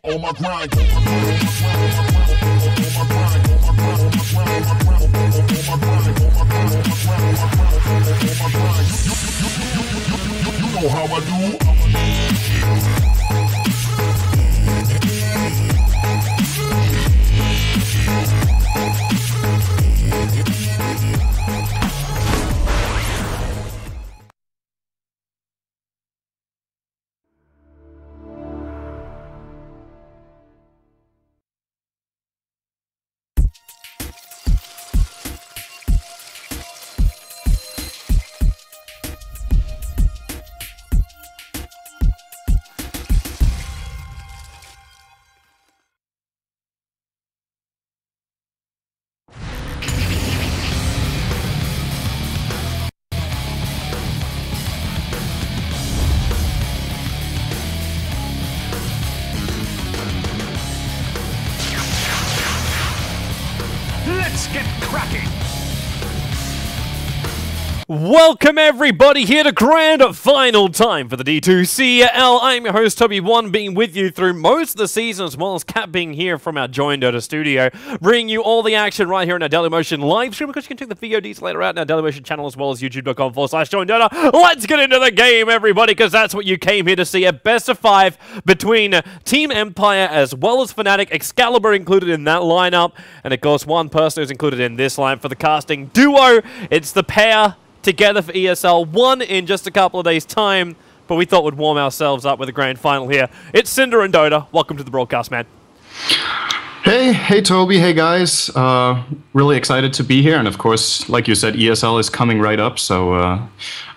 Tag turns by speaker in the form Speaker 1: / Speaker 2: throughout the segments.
Speaker 1: on my grind. You know how I do.
Speaker 2: Let's get cracking!
Speaker 3: Welcome everybody here to grand final time for the D2CL. I'm your host Toby1, being with you through most of the season, as well as Cat being here from our Join Dota studio, bringing you all the action right here in our Dailymotion live stream. Of course, you can check the VODs later out in our Dailymotion channel, as well as youtube.com/joindota. Let's get into the game, everybody, because that's what you came here to see. A best of 5 between Team Empire as well as Fnatic. Excalibur included in that lineup, and of course one person who's included in this line for the casting duo. It's the pair together for ESL, one in just a couple of days' time, but we thought we'd warm ourselves up with a grand final here. It's Cinder and Dota. Welcome to the broadcast, man.
Speaker 4: Hey Toby, hey guys. Really excited to be here, and of course, like you said, ESL is coming right up, so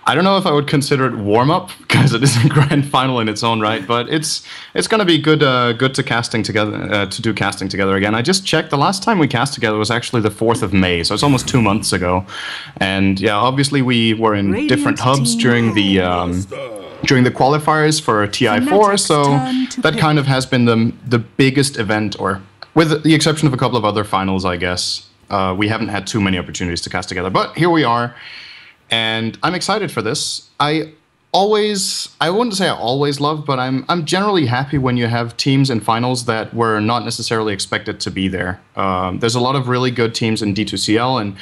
Speaker 4: I don't know if I would consider it warm-up, because it is a grand final in its own right, but it's going to be good good to casting together, to do casting together again. I just checked, the last time we cast together was actually the 4th of May, so it's almost 2 months ago. And yeah, obviously we were in different hubs during the qualifiers for TI4, so that kind of has been the biggest event, or with the exception of a couple of other finals, I guess. We haven't had too many opportunities to cast together, but here we are. And I'm excited for this. I wouldn't say I always love, but I'm generally happy when you have teams in finals that were not necessarily expected to be there. There's a lot of really good teams in D2CL, and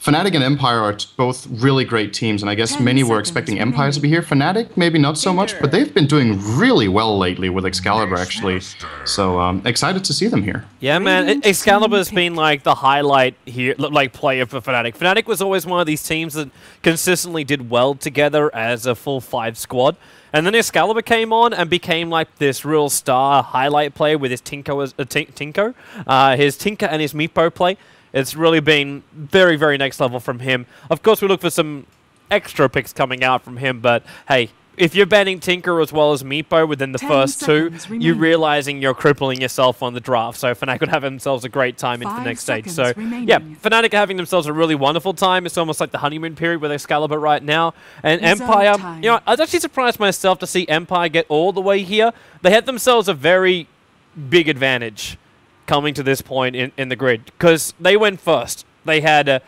Speaker 4: Fnatic and Empire are both really great teams, and I guess many were expecting Empire to be here. Fnatic, maybe not so much, but they've been doing really well lately with Excalibur, actually. So excited to see them here.
Speaker 3: Yeah, man, Excalibur's been like the highlight here, like player for Fnatic. Fnatic was always one of these teams that consistently did well together as a full 5 squad. And then Excalibur came on and became like this real star highlight player with his Tinker and his Meepo play. It's really been very, very next level from him. Of course, we look for some extra picks coming out from him, but hey, if you're banning Tinker as well as Meepo within the first 2, you're realizing you're crippling yourself on the draft. So Fnatic would have themselves a great time into the next stage. So yeah, Fnatic having themselves a really wonderful time. It's almost like the honeymoon period with Excalibur right now. And Empire, you know, I was actually surprised myself to see Empire get all the way here. They had themselves a very big advantage coming to this point in the grid, because they went first. They had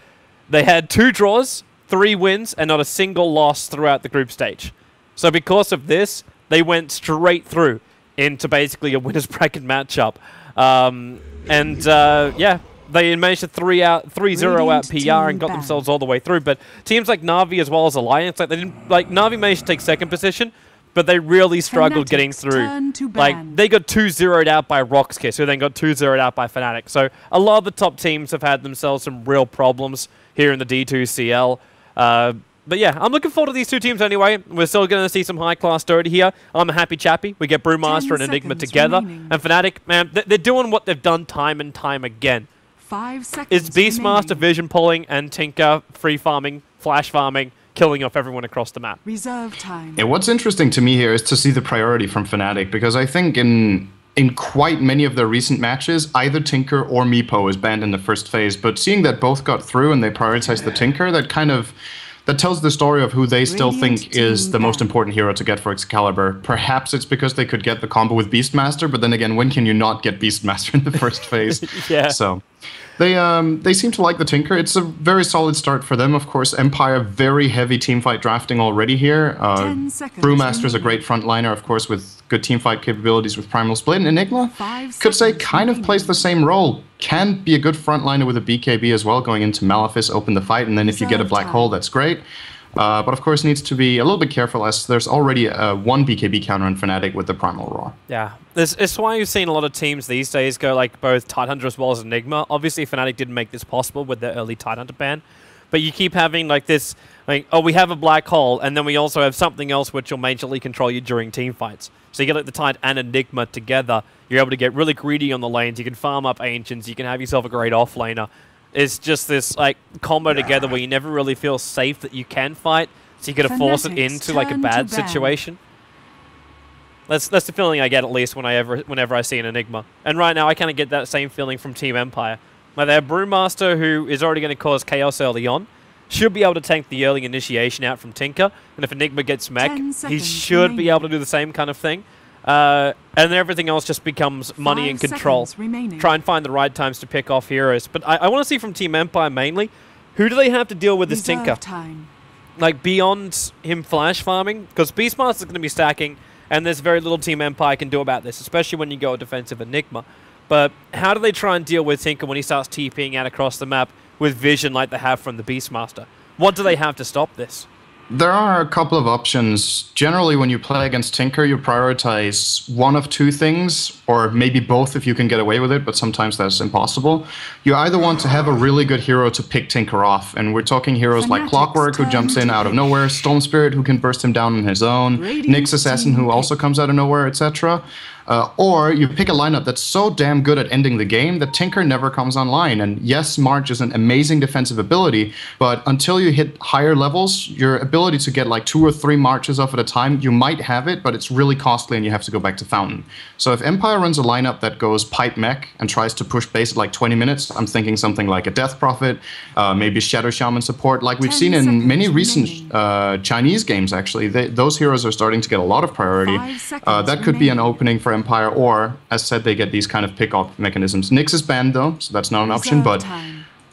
Speaker 3: 2 draws, 3 wins, and not a single loss throughout the group stage. So because of this, they went straight through into basically a winner's bracket matchup. Yeah, they managed to 3-0 out PR and got themselves all the way through. But teams like Na'Vi as well as Alliance, like Na'Vi managed to take 2nd position, but they really struggled getting through. Like, they got 2-0'd out by Roxkiss, who then got 2-0'd out by Fnatic. So a lot of the top teams have had themselves some real problems here in the D2CL. But yeah, I'm looking forward to these 2 teams anyway. We're still going to see some high-class Dota here. I'm a happy chappy. We get Brewmaster and Enigma together. And Fnatic, man, they're doing what they've done time and time again.
Speaker 5: 5 seconds
Speaker 3: It's Beastmaster vision pulling and Tinker free farming, flash farming, killing off everyone across the map.
Speaker 5: Reserve time.
Speaker 4: Yeah, what's interesting to me here is to see the priority from Fnatic, because I think in quite many of their recent matches, either Tinker or Meepo is banned in the first phase, but seeing that both got through and they prioritized the Tinker, that tells the story of who they still think is the most important hero to get for Excalibur. Perhaps it's because they could get the combo with Beastmaster, but then again, when can you not get Beastmaster in the first phase?
Speaker 3: Yeah.
Speaker 4: So They seem to like the Tinker. It's a very solid start for them, of course. Empire, very heavy teamfight drafting already here. Brewmaster's a great frontliner, of course, with good teamfight capabilities with Primal Split. And Enigma, could say, kind of plays the same role. Can be a good frontliner with a BKB as well, going into Malefice, open the fight, and then if you get a Black Hole, that's great. But of course needs to be a little bit careful, as there's already one BKB counter on Fnatic with the Primal Roar.
Speaker 3: Yeah, it's why you've seen a lot of teams these days go like both Tidehunter as well as Enigma. Obviously Fnatic didn't make this possible with their early Tidehunter ban, but you keep having like this, like, oh, we have a Black Hole, and then we also have something else which will majorly control you during team fights. So you get like the Tide and Enigma together, you're able to get really greedy on the lanes, you can farm up Ancients, you can have yourself a great offlaner. It's just this like combo together where you never really feel safe that you can fight, so you gotta force it into like a bad situation. That's the feeling I get, at least whenever I see an Enigma. And right now I kind of get that same feeling from Team Empire. Like they have Brewmaster, who is already going to cause chaos early on, should be able to tank the early initiation out from Tinker, and if Enigma gets mech, he should be able to do the same kind of thing. And then everything else just becomes money and control. Try and find the right times to pick off heroes. But I want to see from Team Empire mainly, who do they have to deal with this Tinker? Like beyond him flash farming? Because Beastmaster's going to be stacking, and there's very little Team Empire can do about this, especially when you go a defensive Enigma. But how do they try and deal with Tinker when he starts TPing out across the map with vision like they have from the Beastmaster? What do they have to stop this?
Speaker 4: There are a couple of options. Generally, when you play against Tinker, you prioritize one of two things, or maybe both if you can get away with it, but sometimes that's impossible. You either want to have a really good hero to pick Tinker off, and we're talking heroes like Clockwork, who jumps in out of nowhere, Storm Spirit, who can burst him down on his own, Nyx Assassin, who also comes out of nowhere, etc. Or you pick a lineup that's so damn good at ending the game that Tinker never comes online. And yes, March is an amazing defensive ability, but until you hit higher levels, your ability to get like 2 or 3 Marches off at a time, you might have it, but it's really costly and you have to go back to Fountain. So if Empire runs a lineup that goes pipe mech and tries to push base at like 20 minutes, I'm thinking something like a Death Prophet, maybe Shadow Shaman support, like we've seen in many recent Chinese games actually. Those heroes are starting to get a lot of priority. That could be an opening for Empire, or, as said, they get these kind of pick-off mechanisms. Nyx is banned, though, so that's not an option, but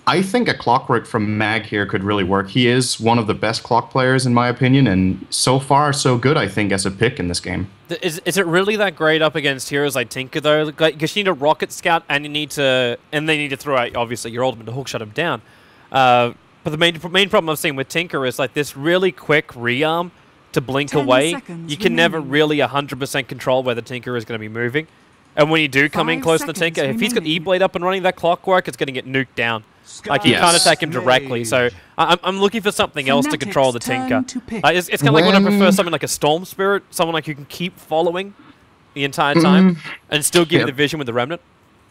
Speaker 4: I think a Clockwork from Mag here could really work. He is one of the best Clock players, in my opinion, and so far, so good, I think, as a pick in this game.
Speaker 3: Is it really that great up against heroes like Tinker, though? Because you need a Rocket Scout, and they need to throw out, obviously, your ultimate to hookshot him down. But the main problem I've seen with Tinker is, like, this really quick rearm to blink away. You can never really 100% control where the Tinker is going to be moving. And when you do come in close to the Tinker, if he's got E-Blade up and running, that Clockwork, it's going to get nuked down. Like, you can't attack him directly. So I'm looking for something else to control the Tinker. It's kind of like when I prefer something like a Storm Spirit, someone like you can keep following the entire time and still give you the vision with the Remnant.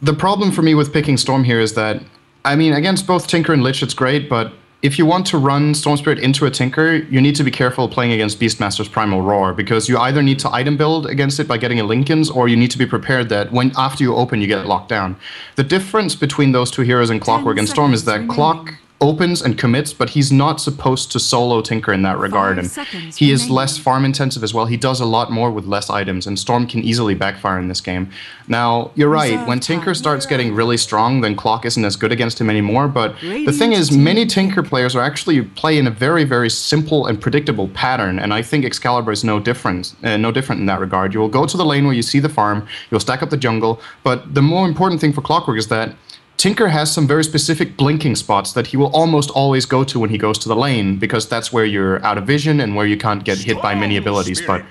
Speaker 4: The problem for me with picking Storm here is that, I mean, against both Tinker and Lich, it's great, but if you want to run Storm Spirit into a Tinker, you need to be careful playing against Beastmaster's Primal Roar, because you either need to item build against it by getting a Linken's, or you need to be prepared that when after you open, you get locked down. The difference between those two heroes in Clockwork and Storm is that Clock opens and commits, but he's not supposed to solo Tinker in that regard, and he is less farm intensive as well. He does a lot more with less items, and Storm can easily backfire in this game. Now, you're right, when Tinker starts getting really strong, then Clock isn't as good against him anymore, but the thing is, many Tinker players are actually play in a very, very simple and predictable pattern, and I think Excalibur is no different in that regard. You will go to the lane where you see the farm, you'll stack up the jungle, but the more important thing for Clockwork is that Tinker has some very specific blinking spots that he will almost always go to when he goes to the lane, because that's where you're out of vision and where you can't get hit by many abilities. But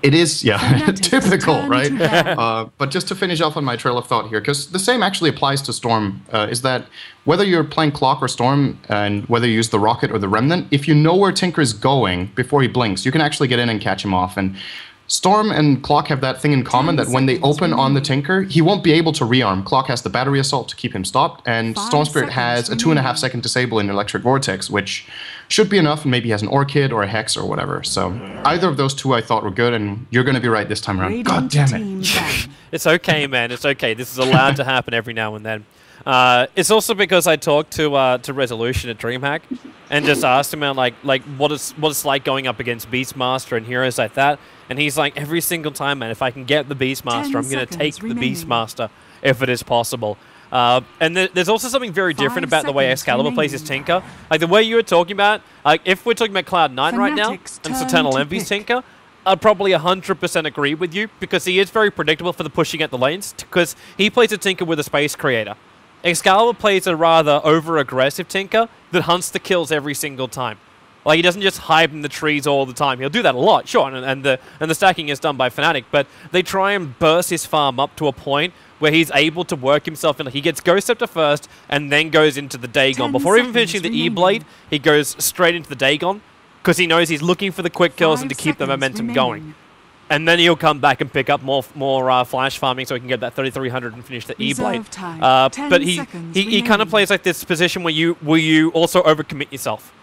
Speaker 4: it is, typical, right? But just to finish off on my trail of thought here, because the same actually applies to Storm, is that whether you're playing Clock or Storm, and whether you use the Rocket or the Remnant, if you know where Tinker is going before he blinks, you can actually get in and catch him off. And Storm and Clock have that thing in common, that when they open on the Tinker, he won't be able to rearm. Clock has the Battery Assault to keep him stopped, and Storm Spirit has a 2.5 second disable in Electric Vortex, which should be enough, and maybe has an Orchid or a Hex or whatever. So either of those two I thought were good, and you're going to be right this time around. God damn it.
Speaker 3: It's okay, man. It's okay. This is allowed to happen every now and then. It's also because I talked to Resolution at DreamHack and just asked him, like what it's like going up against Beastmaster and heroes like that. And he's like, every single time, man, if I can get the Beastmaster, I'm going to take the Beastmaster if it is possible. And there's also something very different about the way Excalibur plays his Tinker. Like the way you were talking about, like if we're talking about Cloud9 right now, and Saturnal Envy's Tinker, I'd probably 100% agree with you, because he is very predictable for the pushing at the lanes, because he plays a Tinker with a Space Creator. Excalibur plays a rather over-aggressive Tinker that hunts the kills every single time. Like, he doesn't just hide in the trees all the time. He'll do that a lot, sure, and the stacking is done by Fnatic, but they try and burst his farm up to a point where he's able to work himself in. Like, he gets Ghost Scepter first, and then goes into the Dagon. Before even finishing the E-Blade, he goes straight into the Dagon, because he knows he's looking for the quick kills and to keep the momentum going. And then he'll come back and pick up more flash farming so he can get that 3,300 and finish the E-Blade. But he kind of plays like this position where you also overcommit yourself.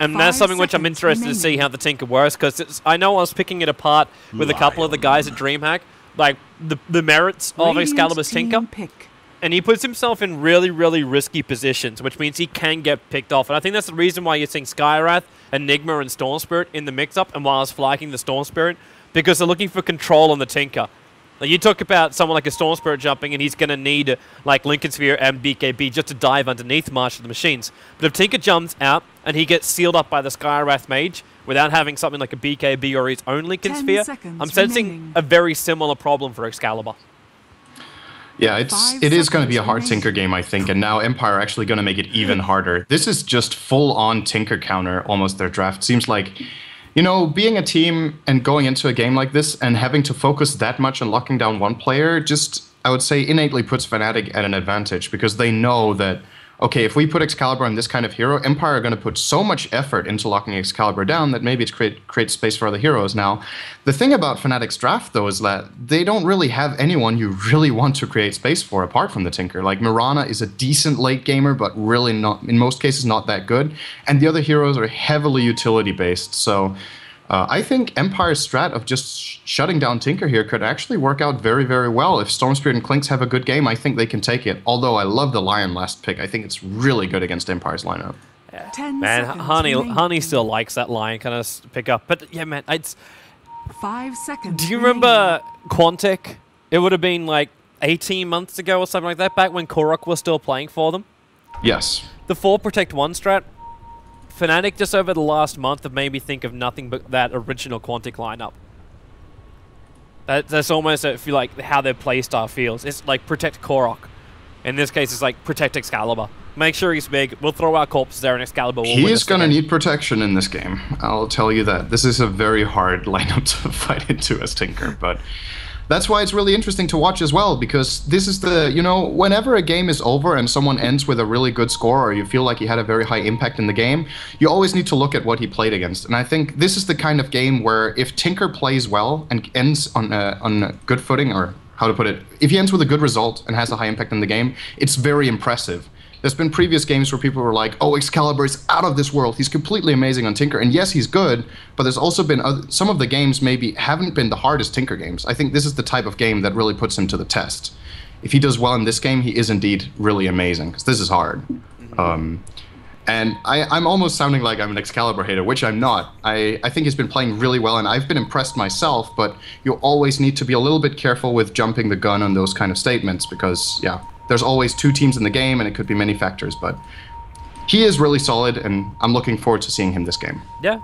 Speaker 3: And that's something which I'm interested to see how the Tinker works, because I know I was picking it apart with a couple of the guys at DreamHack, like the merits of Excalibur's Tinker. And he puts himself in really, really risky positions, which means he can get picked off. And I think that's the reason why you're seeing Skywrath, Enigma, and Storm Spirit in the mix-up, and why I was flagging the Storm Spirit, because they're looking for control on the Tinker. Like, you talk about someone like a Storm Spirit jumping, and he's going to need like Lincoln Sphere and BKB just to dive underneath March of the Machines. But if Tinker jumps out and he gets sealed up by the Skywrath Mage without having something like a BKB or his own Lincoln Sphere, I'm sensing a very similar problem for Excalibur.
Speaker 4: Yeah, it is going to be a hard Tinker game, I think, and now Empire are actually going to make it even harder. This is just full-on Tinker counter, almost their draft. Seems like, you know, being a team and going into a game like this and having to focus that much on locking down one player just, I would say, innately puts Fnatic at an advantage, because they know that, okay, if we put Excalibur on this kind of hero, Empire are going to put so much effort into locking Excalibur down that maybe it creates space for other heroes. Now, the thing about Fnatic's draft, though, is that they don't really have anyone you really want to create space for apart from the Tinker. Like, Mirana is a decent late gamer, but really not, in most cases, not that good. And the other heroes are heavily utility-based, so I think Empire's strat of just shutting down Tinker here could actually work out very, very well. If Storm Spirit and Clinks have a good game, I think they can take it. Although I love the Lion last pick. I think it's really good against Empire's lineup.
Speaker 3: Yeah. Man, Honey still likes that Lion kind of pick up. But yeah, man, it's...
Speaker 1: 5 seconds.
Speaker 3: Do you remember Quantic? It would have been like 18 months ago or something like that, back when Korok was still playing for them?
Speaker 4: Yes.
Speaker 3: The 4 Protect 1 strat? Fnatic just over the last month have made me think of nothing but that original Quantic lineup. That's almost, I feel like, how their playstyle feels. It's like protect Korok. In this case, it's like protect Excalibur. Make sure he's big. We'll throw our corpses there and Excalibur will win.
Speaker 4: He's going to need protection in this game. I'll tell you that. This is a very hard lineup to fight into as Tinker, but that's why it's really interesting to watch as well, because this is the, you know, whenever a game is over and someone ends with a really good score, or you feel like he had a very high impact in the game, you always need to look at what he played against. And I think this is the kind of game where if Tinker plays well and ends on a good footing, or how to put it, if he ends with a good result and has a high impact in the game, it's very impressive. There's been previous games where people were like, oh, Excalibur is out of this world. He's completely amazing on Tinker. And yes, he's good, but there's also been some of the games maybe haven't been the hardest Tinker games. I think this is the type of game that really puts him to the test. If he does well in this game, he is indeed really amazing, because this is hard. And I'm almost sounding like I'm an Excalibur hater, which I'm not. I think he's been playing really well, and I've been impressed myself, but you always need to be a little bit careful with jumping the gun on those kind of statements, because, yeah, there's always 2 teams in the game, and it could be many factors, but he is really solid, and I'm looking forward to seeing him this game.
Speaker 3: Yeah.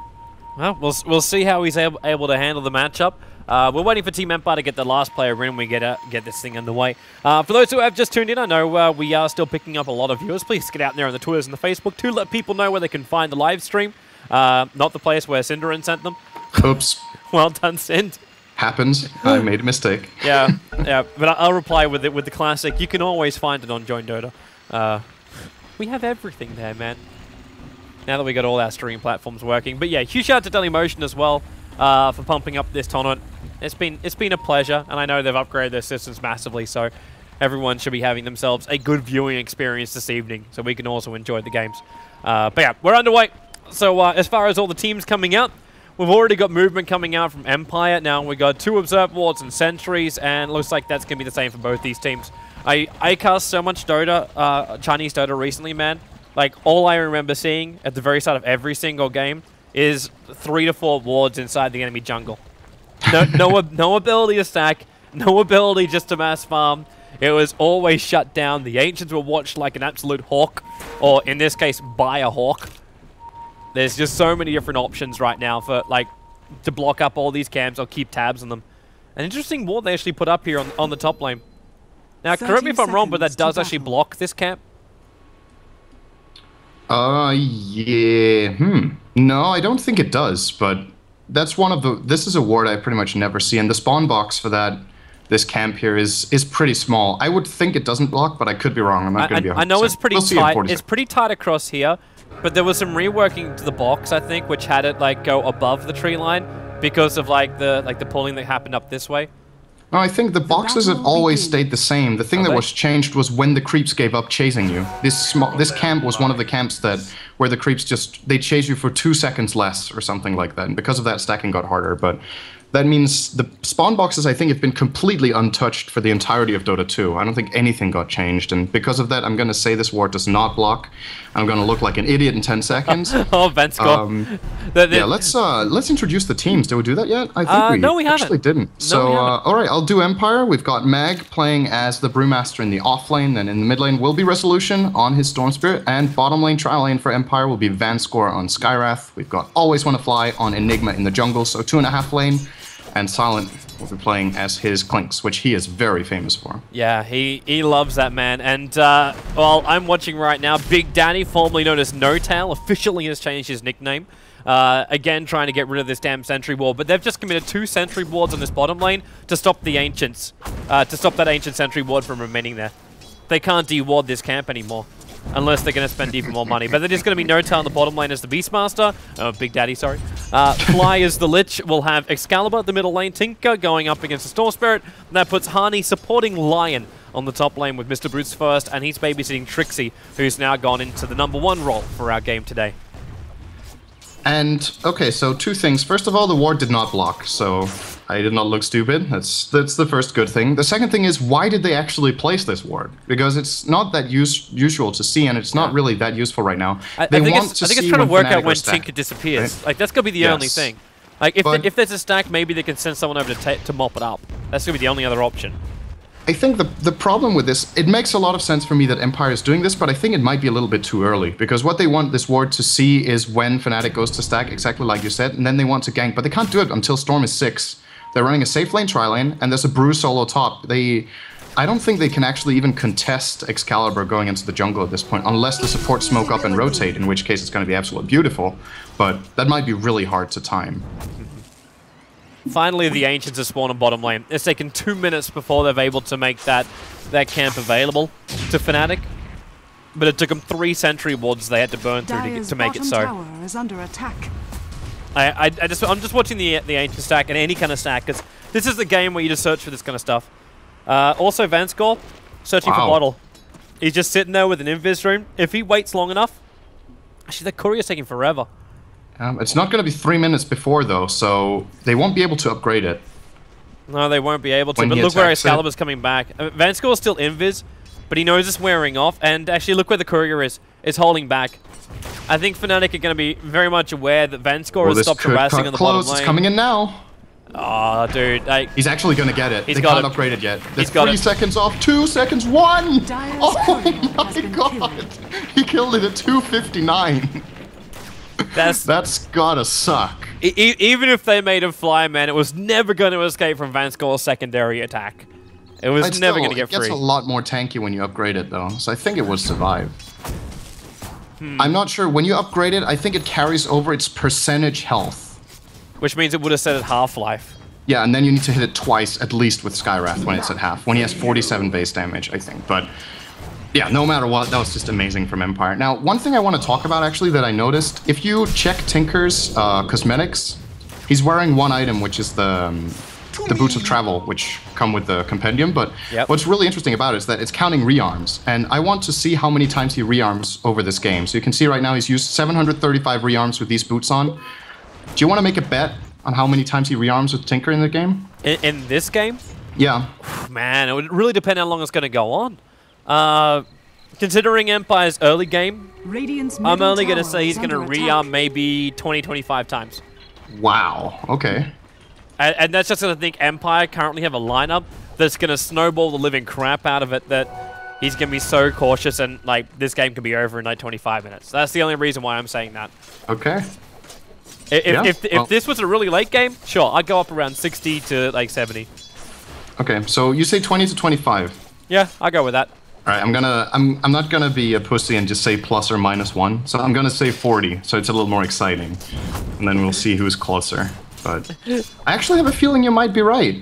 Speaker 3: Well, we'll see how he's able to handle the matchup. We're waiting for Team Empire to get the last player in when we get this thing underway. For those who have just tuned in, I know we are still picking up a lot of viewers. Please get out there on the Twitters and the Facebook to let people know where they can find the live stream. Not the place where Cinderin sent them.
Speaker 4: Oops.
Speaker 3: Well done, Sind.
Speaker 4: Happens. I made a mistake.
Speaker 3: Yeah, but I'll reply with the classic. You can always find it on Join Dota. We have everything there, man. Now that we got all our stream platforms working. But yeah, huge shout out to Dailymotion as well for pumping up this tournament. It's been a pleasure, and I know they've upgraded their systems massively, so everyone should be having themselves a good viewing experience this evening, so we can also enjoy the games. But yeah, we're underway. So as far as all the teams coming out, we've already got movement coming out from Empire. Now we got 2 Observe Wards and Sentries, and looks like that's going to be the same for both these teams. I cast so much Dota, Chinese Dota recently, man. Like, all I remember seeing at the very start of every single game is 3 to 4 wards inside the enemy jungle. No ability to stack, no ability just to mass farm. It was always shut down. The Ancients were watched like an absolute hawk, or in this case, by a hawk. There's just so many different options right now for, like, to block up all these camps or keep tabs on them. An interesting ward they actually put up here on the top lane. Now, correct me if I'm wrong, but that does actually block this camp.
Speaker 4: Yeah. No, I don't think it does, but that's one of the... This is a ward I pretty much never see, and the spawn box for this camp here is pretty small. I would think it doesn't block, but I could be wrong. I'm not going to be 100%.
Speaker 3: I know it's pretty tight. It's pretty tight across here, but there was some reworking to the box, I think, which had it like go above the tree line because of like the pulling that happened up this way.
Speaker 4: No, I think the boxes have always stayed the same. The thing that was changed was when the creeps gave up chasing you. This camp was one of the camps where the creeps they chase you for 2 seconds less or something like that. And because of that, stacking got harder. But that means the spawn boxes, I think, have been completely untouched for the entirety of Dota 2. I don't think anything got changed. And because of that, I'm going to say this ward does not block. I'm going to look like an idiot in 10 seconds.
Speaker 3: Oh, Venscore.
Speaker 4: Yeah, let's introduce the teams. Did we do that yet? I think
Speaker 3: no, we
Speaker 4: actually didn't. So, all right, I'll do Empire. We've got Mag playing as the Brewmaster in the off lane. Then in the mid lane will be Resolution on his Storm Spirit. And bottom lane, trial lane for Empire will be Venscore on Skywrath. We've got Always Wanna Fly on Enigma in the jungle. So 2.5 lane. And Silent will be playing as his Clinks, which he is very famous for.
Speaker 3: Yeah, he loves that, man. And, well, I'm watching right now. Big Daddy, formerly known as No Tail, officially has changed his nickname. Again, trying to get rid of this damn sentry ward. But they've just committed 2 sentry wards on this bottom lane to stop the Ancients. To stop that Ancient sentry ward from remaining there. They can't de-ward this camp anymore. Unless they're going to spend even more money. But there's going to be No Tail on the bottom lane as the Beastmaster. Oh, Big Daddy, sorry. Fly is the Lich. We'll have Excalibur, the middle lane. Tinker going up against the Storm Spirit. That puts Hani supporting Lion on the top lane with Mr. Brutes first. And he's babysitting Trixie, who's now gone into the #1 role for our game today.
Speaker 4: And, okay, so 2 things. First of all, the ward did not block, so I did not look stupid. That's the first good thing. The second thing is, why did they actually place this ward? Because it's not that usual to see, and it's not really that useful right now.
Speaker 3: I think it's trying to work out when Tinker disappears.
Speaker 4: Right?
Speaker 3: Like, that's going to be the only thing. Like, if there's a stack, maybe they can send someone over to mop it up. That's going to be the only other option.
Speaker 4: I think the problem with this, it makes a lot of sense for me that Empire is doing this, but I think it might be a little bit too early, because what they want this ward to see is when Fnatic goes to stack, exactly like you said, and then they want to gank, but they can't do it until Storm is 6. They're running a safe lane, tri lane, and there's a Brew solo top. I don't think they can actually even contest Excalibur going into the jungle at this point, unless the support smoke up and rotate, in which case it's going to be absolutely beautiful, but that might be really hard to time.
Speaker 3: Finally, the Ancients are spawned on bottom lane. It's taken 2 minutes before they're able to make that camp available to Fnatic. But it took them 3 sentry wards they had to burn through to make it so.
Speaker 1: Tower is under attack.
Speaker 3: I'm just watching the Ancient stack and any kind of stack, because this is the game where you just search for this kind of stuff. Also, Venscore, searching for bottle. He's just sitting there with an invis room. If he waits long enough, actually the courier's taking forever.
Speaker 4: It's not going to be 3 minutes before, though, so they won't be able to upgrade it.
Speaker 3: No, they won't be able to, but look where Excalibur's coming back. Venscore's still invis, but he knows it's wearing off, and actually look where the courier is. It's holding back. I think Fnatic are going to be very much aware that Venscore has stopped harassing on the bottom lane.
Speaker 4: It's coming in now.
Speaker 3: Oh, dude.
Speaker 4: He's actually going to get it. They can't upgrade it yet. There's 3 seconds off. 2 seconds. 1! Oh my god! He killed it at 2:59. That's gotta suck.
Speaker 3: Even if they made him fly, man, it was never going to escape from Venscore's secondary attack. It was never going to get free.
Speaker 4: It gets a lot more tanky when you upgrade it, though, so I think it would survive. I'm not sure. When you upgrade it, I think it carries over its percentage health.
Speaker 3: Which means it would have set at half-life.
Speaker 4: Yeah, and then you need to hit it twice, at least, with Skywrath when it's at half. When he has 47 base damage, I think. But yeah, no matter what, that was just amazing from Empire. Now, one thing I want to talk about, actually, that I noticed, if you check Tinker's cosmetics, he's wearing one item, which is the Boots of Travel, which come with the compendium, but what's really interesting about it is that it's counting rearms, and I want to see how many times he rearms over this game. So you can see right now he's used 735 rearms with these boots on. Do you want to make a bet on how many times he rearms with Tinker in the game?
Speaker 3: In this game?
Speaker 4: Yeah.
Speaker 3: Man, it would really depend how long it's going to go on. Considering Empire's early game, I'm only going to say he's going to rearm maybe 20-25 times.
Speaker 4: Wow, okay.
Speaker 3: And that's just because I think Empire currently have a lineup that's going to snowball the living crap out of it that he's going to be so cautious and like this game could be over in like 25 minutes. That's the only reason why I'm saying that.
Speaker 4: Okay.
Speaker 3: If this was a really late game, sure, I'd go up around 60 to like 70.
Speaker 4: Okay, so you say 20 to 25.
Speaker 3: Yeah, I'll go with that.
Speaker 4: All right, I'm not gonna be a pussy and just say plus or minus 1. So I'm gonna say 40, so it's a little more exciting, and then we'll see who's closer. But I actually have a feeling you might be right.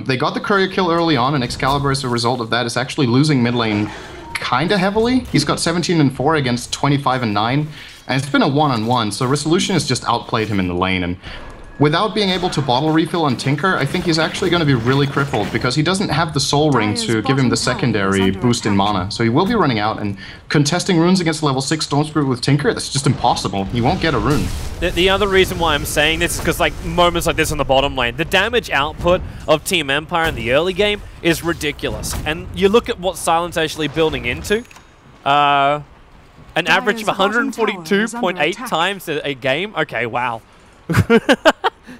Speaker 4: They got the courier kill early on, and Excalibur, as a result of that, is actually losing mid lane kind of heavily. He's got 17 and 4 against 25 and 9, and it's been a one-on-one. So Resolution has just outplayed him in the lane, and without being able to bottle refill on Tinker, I think he's actually going to be really crippled because he doesn't have the Soul Ring to give him the secondary boost in mana. So he will be running out, and contesting runes against level 6 Storm Spirit with Tinker, that's just impossible. He won't get a rune.
Speaker 3: The other reason why I'm saying this is because like moments like this on the bottom lane, the damage output of Team Empire in the early game is ridiculous. And you look at what Silent's actually building into. An average of 142.8 times a game. Okay, wow.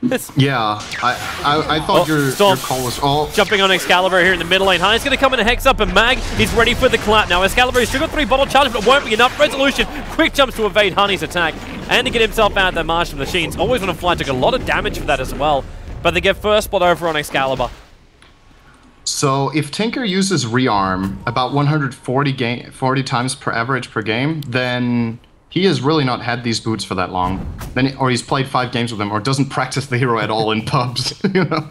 Speaker 4: Yeah, I thought your call was all...
Speaker 3: Jumping on Excalibur here in the middle lane. Honey's going to come in and hex up, and Mag, he's ready for the clap now. Excalibur, he's still got 3 bottle charges, but it won't be enough. Resolution, quick jumps to evade Honey's attack, and to get himself out of that marsh of machines. Always want to fly, took a lot of damage for that as well, but they get first spot over on Excalibur.
Speaker 4: So if Tinker uses rearm about 140 times per average per game, then he has really not had these boots for that long. Or he's played 5 games with them, or doesn't practice the hero at all in pubs. You know,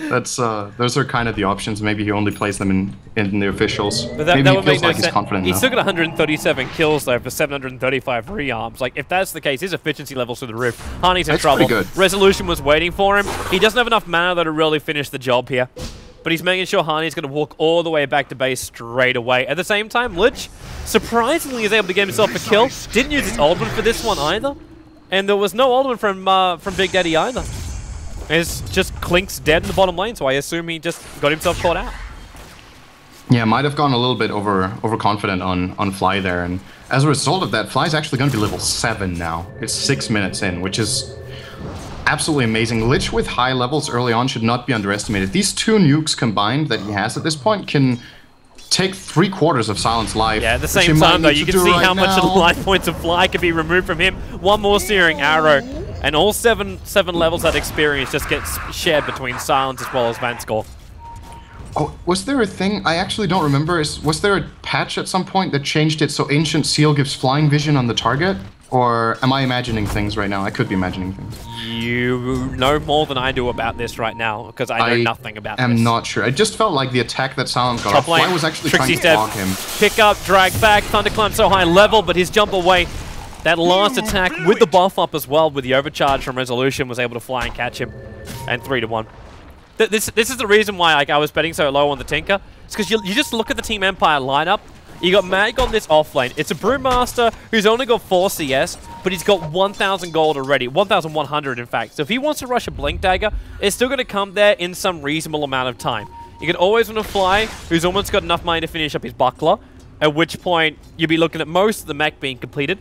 Speaker 4: that's those are kind of the options. Maybe he only plays them in the officials.
Speaker 3: But that,
Speaker 4: maybe
Speaker 3: that
Speaker 4: he
Speaker 3: would
Speaker 4: feels
Speaker 3: make no
Speaker 4: like he's
Speaker 3: sense.
Speaker 4: confident
Speaker 3: He's
Speaker 4: enough.
Speaker 3: still got 137 kills though for 735 rearms. Like if that's the case, his efficiency levels through the roof. Honey's in
Speaker 4: That's
Speaker 3: trouble.
Speaker 4: pretty good.
Speaker 3: Resolution was waiting for him. He doesn't have enough mana though to really finish the job here. But he's making sure Honey's going to walk all the way back to base straight away. At the same time, Lich, surprisingly, is able to get himself a kill. Didn't use his ultimate for this one either. And there was no ultimate from Big Daddy either. It's just Klink's dead in the bottom lane, so I assume he just got himself caught out.
Speaker 4: Yeah, might have gone a little bit overconfident on Fly there. And as a result of that, Fly's actually going to be level 7 now. It's 6 minutes in, which is absolutely amazing. Lich with high levels early on should not be underestimated. These 2 nukes combined that he has at this point can take 3/4 of Silent's life.
Speaker 3: Yeah, at the same time though, you can see how much of the life points of Fly can be removed from him. One more searing arrow, and all seven levels that experience just gets shared between Silent as well as Vanskor.
Speaker 4: Oh, was there a thing? I actually don't remember. Was there a patch at some point that changed it so Ancient Seal gives flying vision on the target? Or am I imagining things right now? I could be imagining things.
Speaker 3: You know more than I do about this right now, because I know nothing about this.
Speaker 4: I'm not sure. I just felt like the attack that Silent got off, Fly was actually trying to block him.
Speaker 3: Pick up, drag back, Thunderclimb so high level, but his jump away. That last attack with the buff up as well, with the overcharge from Resolution, was able to fly and catch him. And 3-1. This is the reason why I was betting so low on the Tinker. It's because you just look at the Team Empire lineup. You got Mag on this offlane. It's a Brewmaster who's only got 4 CS, but he's got 1,000 gold already. 1,100 in fact. So if he wants to rush a Blink Dagger, it's still going to come there in some reasonable amount of time. You can always want to Fly, who's almost got enough money to finish up his Buckler, at which point you'll be looking at most of the mech being completed.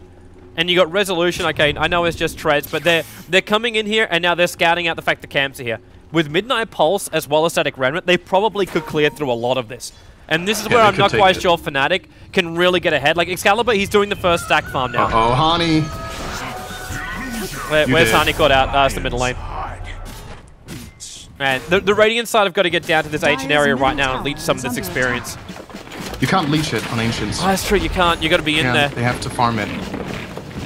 Speaker 3: And you got Resolution. Okay, I know it's just treads, but they're coming in here and now they're scouting out the fact the camps are here. With Midnight Pulse as well as Static Remnant, they probably could clear through a lot of this. And this is where I'm not quite sure Fnatic can really get ahead. Like Excalibur, he's doing the first stack farm now.
Speaker 4: Uh-oh, Honey.
Speaker 3: Where's Honey got out? It's the middle lane. And the Radiant side have got to get down to this ancient area right now and leech some of this experience.
Speaker 4: You can't leech it on Ancients.
Speaker 3: Oh, that's true, you can't. You got to be in there.
Speaker 4: They have to farm it.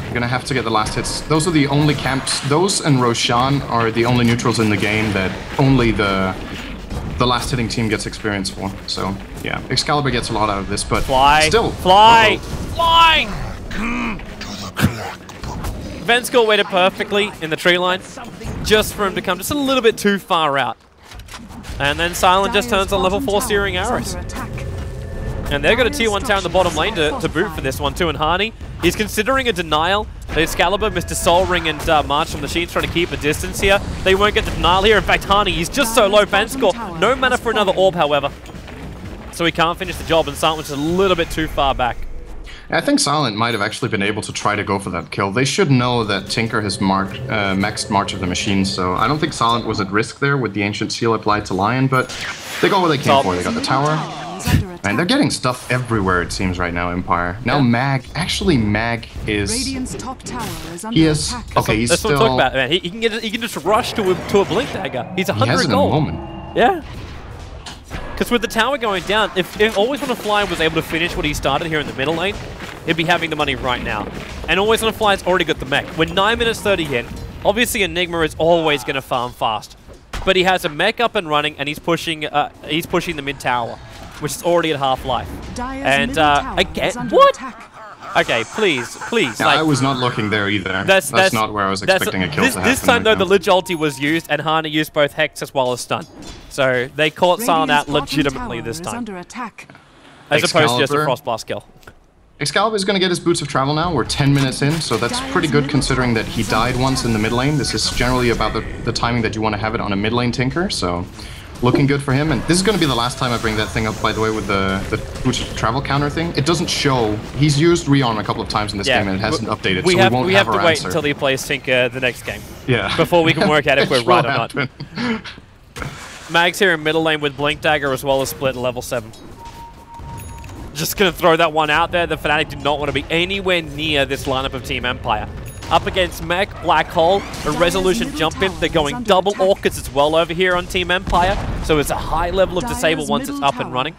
Speaker 4: You're gonna have to get the last hits. Those are the only camps. Those and Roshan are the only neutrals in the game that only the last hitting team gets experience for. So yeah, Excalibur gets a lot out of this, but still.
Speaker 3: Fly! Fly! Vanskor waited perfectly in the tree line, just for him to come just a little bit too far out. And then Silent just turns on level 4 searing arrows. And they've got a tier 1 tower in the bottom lane to boot for this one too, and Harney, he's considering a denial. The Excalibur, Mr. Soul Ring, and March from the Sheets trying to keep a distance here. They won't get the denial here. In fact, Harney, he's just so low. Vanskor, no mana for another orb, however. So he can't finish the job, and Silent was a little bit too far back.
Speaker 4: I think Silent might have actually been able to try to go for that kill. They should know that Tinker has maxed March of the Machines, so I don't think Silent was at risk there with the Ancient Seal applied to Lion, but They got what they came for. They got the tower. And they're getting stuff everywhere, it seems, right now, Empire. Now Mag, actually Mag is...
Speaker 1: Radiant's top tower is under
Speaker 4: He is...
Speaker 1: attack.
Speaker 4: Okay, he's
Speaker 3: that's
Speaker 4: still...
Speaker 3: what I'm talking about, man. He can just rush to a Blink Dagger. He's 100
Speaker 4: He has it in a
Speaker 3: gold.
Speaker 4: moment.
Speaker 3: Yeah. Because with the tower going down, if Always Wanna Fly was able to finish what he started here in the middle lane, he'd be having the money right now. And Always Wanna Fly's already got the mech. We're 9 minutes 30 in. Obviously, Enigma is always going to farm fast. But he has a mech up and running, and he's pushing the mid tower, which is already at half-life. And again, what? Attack. Okay, please.
Speaker 4: Yeah,
Speaker 3: like,
Speaker 4: I was not looking there either. That's not where I was expecting a kill to happen.
Speaker 3: This time, though, the Lich ulti was used, and Hani used both Hex as well as Stun. So they caught Silent out legitimately this time. As opposed to just a Frost Blast kill.
Speaker 4: Excalibur is going to get his Boots of Travel now. We're 10 minutes in, so that's pretty good considering that he died once in the mid lane. This is generally about the timing that you want to have it on a mid lane Tinker, so looking good for him. And this is going to be the last time I bring that thing up, by the way, with the Boots of Travel counter thing. It doesn't show. He's used Rearm a couple of times in this game, and it hasn't updated,
Speaker 3: we
Speaker 4: so we won't
Speaker 3: we have to wait
Speaker 4: answer.
Speaker 3: Until he plays Tinker the next game.
Speaker 4: Yeah.
Speaker 3: Before we can work out if we're right or not.
Speaker 4: happen.
Speaker 3: Mag's here in middle lane with Blink Dagger as well as Split at level 7. Just going to throw that one out there. The Fnatic do not want to be anywhere near this lineup of Team Empire. Up against Mech, Black Hole, a Resolution jump in. They're going double Orchids as well over here on Team Empire. So it's a high level of disable once it's up and running.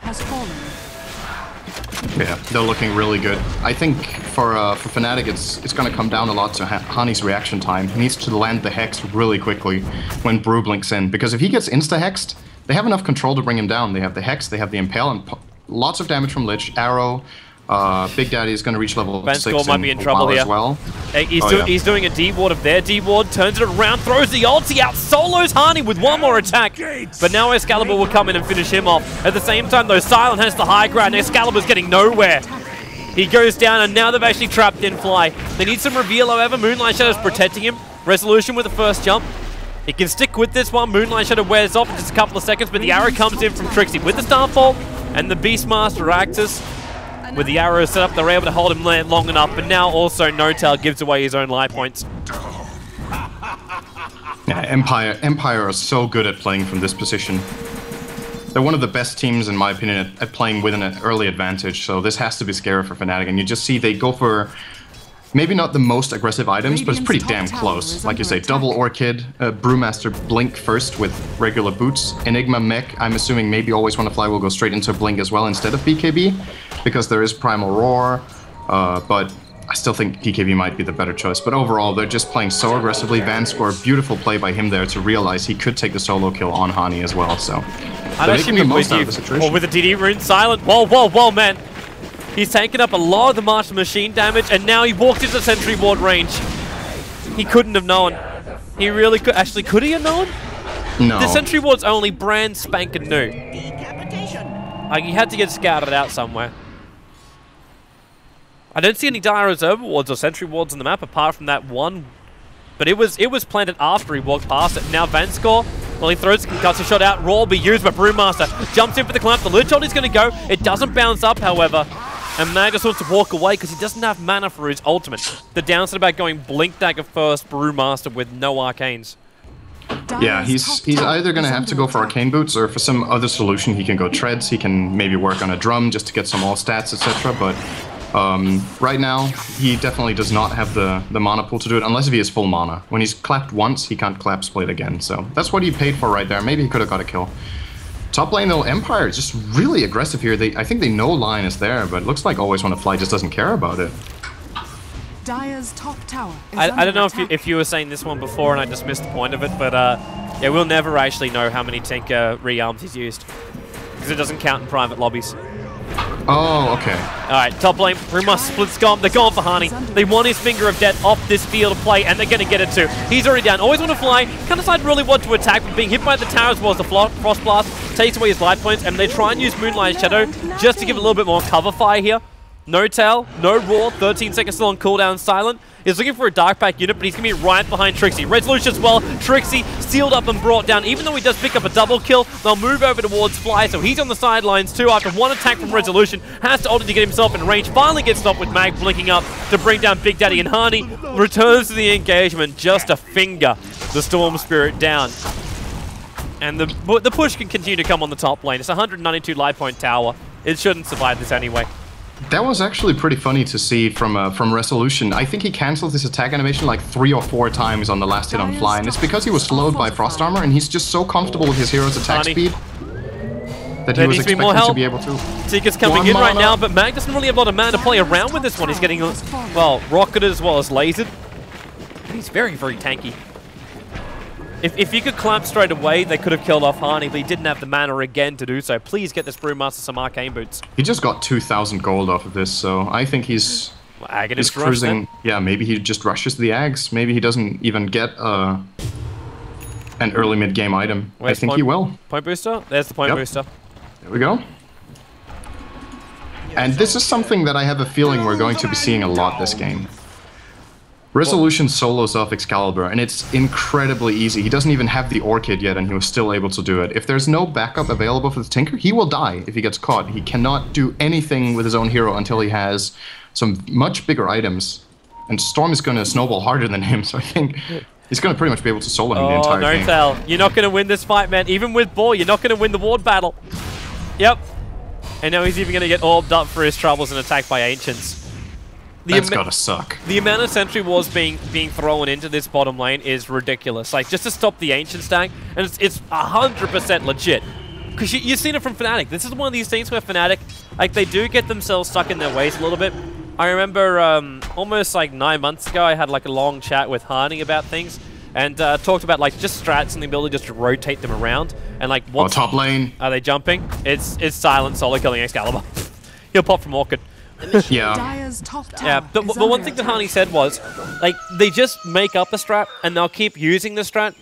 Speaker 4: Yeah, they're looking really good. I think for Fnatic, it's going to come down a lot to Hani's reaction time. He needs to land the Hex really quickly when Brew blinks in. Because if he gets insta-hexed, they have enough control to bring him down. They have the Hex, they have the Impale, and lots of damage from Lich, Arrow. Big Daddy is going to reach level 6
Speaker 3: might be in trouble here.
Speaker 4: As well.
Speaker 3: He's doing a D-ward of their D-ward, turns it around, throws the ulti out, solos Hani with one more attack. But now Excalibur will come in and finish him off. At the same time, though, Silent has the high ground. Excalibur's getting nowhere. He goes down, and now they've actually trapped in Fly. They need some reveal, however. Moonlight Shadow's protecting him. Resolution with the first jump. He can stick with this one. Moonlight Shadow wears off in just a couple of seconds, but the arrow comes in from Trixie with the Starfall and the Beastmaster Axis. With the arrow set up, they're able to hold him long enough, but now also No-Tail gives away his own life points.
Speaker 4: Yeah, Empire are so good at playing from this position. They're one of the best teams, in my opinion, at playing with an early advantage, so this has to be scary for Fnatic. And you just see they go for maybe not the most aggressive items, but it's pretty damn close. Like you say, double Orchid, Brewmaster Blink first with regular boots, Enigma Mech. I'm assuming maybe Always Wanna Fly will go straight into Blink as well instead of BKB, because there is Primal Roar, but I still think BKB might be the better choice. But overall, they're just playing so aggressively. Van score, beautiful play by him there to realize he could take the solo kill on Hani as well. So they're making the most out of the situation.
Speaker 3: Or with the DD rune, Silent. Whoa, man. He's taken up a lot of the Martial Machine damage, and now he walked into Sentry Ward range. He couldn't have known. He really could. Actually, could he have known?
Speaker 4: No.
Speaker 3: The Sentry Ward's only brand spanking new. Like, he had to get scouted out somewhere. I don't see any dire reserve wards or Sentry Wards on the map apart from that one. But it was planted after he walked past it. Now Vanscore, well, he throws a concussive shot out. Raw will be used by Brewmaster. Jumps in for the clamp. The Lich ult is going to go. It doesn't bounce up, however. And Mag just wants to walk away because he doesn't have mana for his ultimate. The downside about going Blink Dagger first, Brewmaster with no arcanes.
Speaker 4: Yeah, he's either going to have to go for Arcane Boots, or for some other solution he can go Treads. He can maybe work on a Drum just to get some all stats, etc. But right now, he definitely does not have the mana pool to do it, unless if he has full mana. When he's clapped once, he can't clap Split again. So that's what he paid for right there. Maybe he could have got a kill. Top lane, though, Empire is just really aggressive here. I think they know line is there, but it looks like Always Wanna Fly just doesn't care about it.
Speaker 1: Dire's top tower
Speaker 3: I don't know if you were saying this one before and I just missed the point of it, but yeah, we'll never actually know how many Tinker rearms he's used, because it doesn't count in private lobbies.
Speaker 4: Oh, okay.
Speaker 3: Alright, top lane, Brewmaster Split's gone. They're going for Hani. They want his Finger of Death off this field of play, and they're going to get it too. He's already down. Always Wanna Fly. Can't decide really what to attack, but being hit by the tower as well as the Frost Blast takes away his life points, and they try and use Moonlight Shadow just to give a little bit more cover fire here. No Tail, no Roar, 13 seconds still on cooldown. Silent is looking for a Dark Pack unit, but he's going to be right behind Trixie. Resolution as well. Trixie sealed up and brought down. Even though he does pick up a double kill, they'll move over towards Fly, so he's on the sidelines too after one attack from Resolution. Has to ult to get himself in range. Finally gets stopped with Mag blinking up to bring down Big Daddy, and Hani returns to the engagement just to finger the Storm Spirit down. And the push can continue to come on the top lane. It's a 192 life point tower. It shouldn't survive this anyway.
Speaker 4: That was actually pretty funny to see from Resolution. I think he cancelled his attack animation like 3 or 4 times on the last hit on Fly, and it's because he was slowed by Frost Armor, and he's just so comfortable with his hero's attack speed that he was expecting to be able to.
Speaker 3: Seeker's coming in right now, but Mag doesn't really have a lot of mana to play around with this one. He's getting, well, rocketed as well as lasered. And he's very, very tanky. If he could clamp straight away, they could have killed off Harney, but he didn't have the mana again to do so. Please get this Brewmaster some arcane boots.
Speaker 4: He just got 2,000 gold off of this, so I think he's cruising. Yeah, maybe he just rushes the Ags. Maybe he doesn't even get an early mid-game item. I think he will.
Speaker 3: Point booster? There's the point booster.
Speaker 4: There we go. And this is something that I have a feeling we're going to be seeing a lot this game. Resolution solos off Excalibur, and it's incredibly easy. He doesn't even have the Orchid yet, and he was still able to do it. If there's no backup available for the Tinker, he will die if he gets caught. He cannot do anything with his own hero until he has some much bigger items. And Storm is going to snowball harder than him, so I think he's going to pretty much be able to solo him the entire game.
Speaker 3: No tell. You're not going to win this fight, man. Even with Ball, you're not going to win the ward battle. Yep. And now he's even going to get orbed up for his troubles and attacked by Ancients.
Speaker 4: That's gotta suck.
Speaker 3: The amount of sentry walls being thrown into this bottom lane is ridiculous. Like, just to stop the Ancient stack, and it's 100% legit. Because you've seen it from Fnatic. This is one of these things where Fnatic, like, they do get themselves stuck in their ways a little bit. I remember almost like 9 months ago, I had like a long chat with Harney about things, and talked about like just strats and the ability just to rotate them around. And like, what
Speaker 4: top lane?
Speaker 3: Are they jumping? It's silent solo killing Excalibur. He'll pop from Orchid.
Speaker 1: Yeah.
Speaker 3: But one thing that Harney said was, like, they just make up a strat and they'll keep using the strat